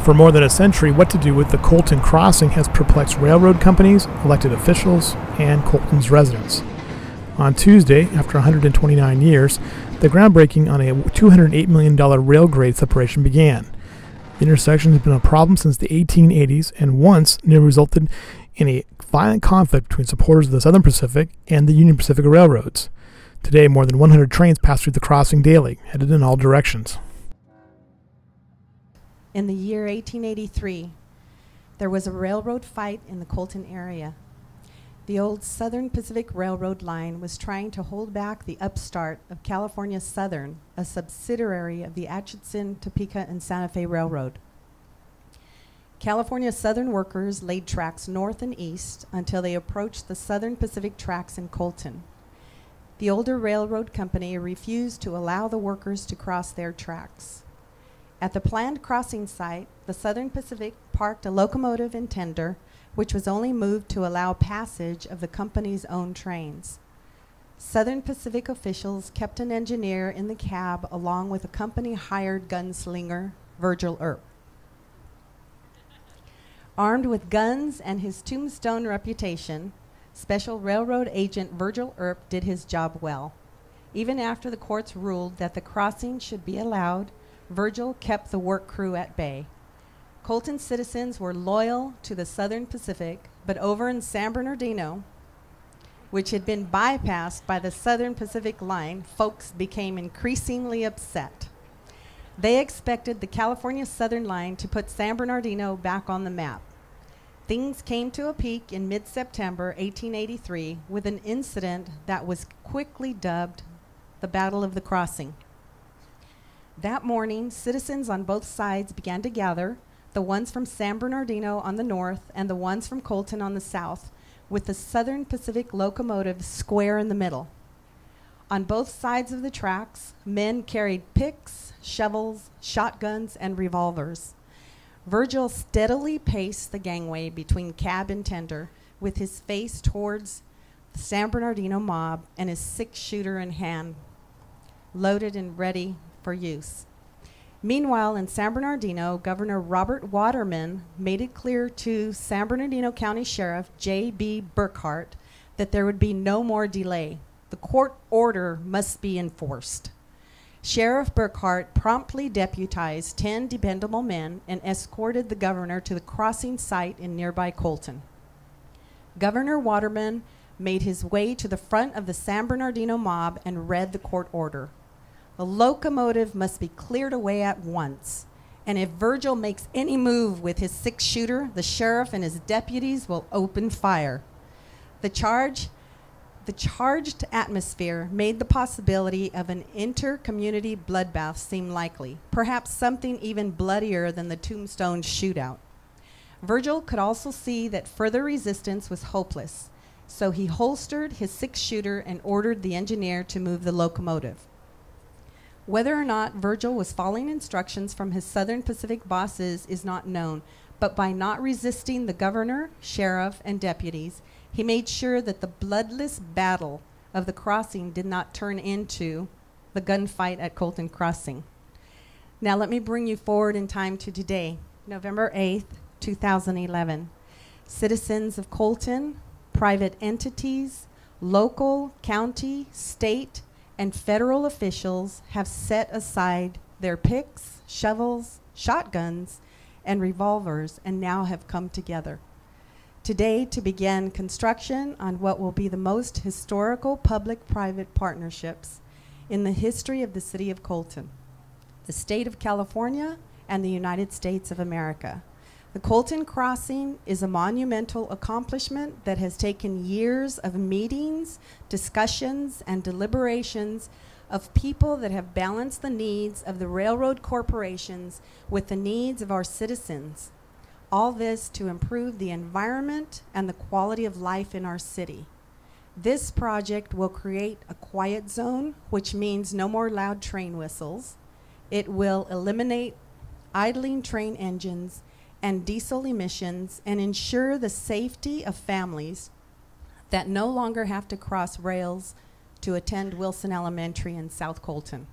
For more than a century, what to do with the Colton crossing has perplexed railroad companies, elected officials, and Colton's residents. On Tuesday, after 129 years, the groundbreaking on a $208 million rail grade separation began. The intersection has been a problem since the 1880s and once nearly resulted in a violent conflict between supporters of the Southern Pacific and the Union Pacific Railroads. Today, more than 100 trains pass through the crossing daily, headed in all directions. In the year 1883, there was a railroad fight in the Colton area. The old Southern Pacific Railroad line was trying to hold back the upstart of California Southern, a subsidiary of the Atchison, Topeka, and Santa Fe Railroad. California Southern workers laid tracks north and east until they approached the Southern Pacific tracks in Colton. The older railroad company refused to allow the workers to cross their tracks. At the planned crossing site, the Southern Pacific parked a locomotive and tender, which was only moved to allow passage of the company's own trains. Southern Pacific officials kept an engineer in the cab along with a company-hired gunslinger, Virgil Earp. Armed with guns and his tombstone reputation, Special Railroad Agent Virgil Earp did his job well. Even after the courts ruled that the crossing should be allowed, Virgil kept the work crew at bay. Colton citizens were loyal to the Southern Pacific, but over in San Bernardino, which had been bypassed by the Southern Pacific line, folks became increasingly upset. They expected the California Southern line to put San Bernardino back on the map. Things came to a peak in mid-September 1883 with an incident that was quickly dubbed the Battle of the Crossing. That morning, citizens on both sides began to gather, the ones from San Bernardino on the north and the ones from Colton on the south, with the Southern Pacific locomotive square in the middle. On both sides of the tracks, men carried picks, shovels, shotguns, and revolvers. Virgil steadily paced the gangway between cab and tender, with his face towards the San Bernardino mob and his six-shooter in hand, loaded and ready for use. Meanwhile, in San Bernardino, Governor Robert Waterman made it clear to San Bernardino County Sheriff J.B. Burkhart that there would be no more delay. The court order must be enforced. Sheriff Burkhart promptly deputized 10 dependable men and escorted the governor to the crossing site in nearby Colton. Governor Waterman made his way to the front of the San Bernardino mob and read the court order. The locomotive must be cleared away at once, and if Virgil makes any move with his six-shooter, the sheriff and his deputies will open fire. The charged atmosphere made the possibility of an inter-community bloodbath seem likely, perhaps something even bloodier than the Tombstone shootout. Virgil could also see that further resistance was hopeless, so he holstered his six-shooter and ordered the engineer to move the locomotive. Whether or not Virgil was following instructions from his Southern Pacific bosses is not known, but by not resisting the governor, sheriff, and deputies, he made sure that the bloodless battle of the crossing did not turn into the gunfight at Colton Crossing. Now let me bring you forward in time to today, November 8th, 2011. Citizens of Colton, private entities, local, county, state, and federal officials have set aside their picks, shovels, shotguns, and revolvers and now have come together today to begin construction on what will be the most historical public-private partnerships in the history of the city of Colton, the state of California, and the United States of America. The Colton Crossing is a monumental accomplishment that has taken years of meetings, discussions, and deliberations of people that have balanced the needs of the railroad corporations with the needs of our citizens. All this to improve the environment and the quality of life in our city. This project will create a quiet zone, which means no more loud train whistles. It will eliminate idling train engines and diesel emissions and ensure the safety of families that no longer have to cross rails to attend Wilson Elementary in South Colton.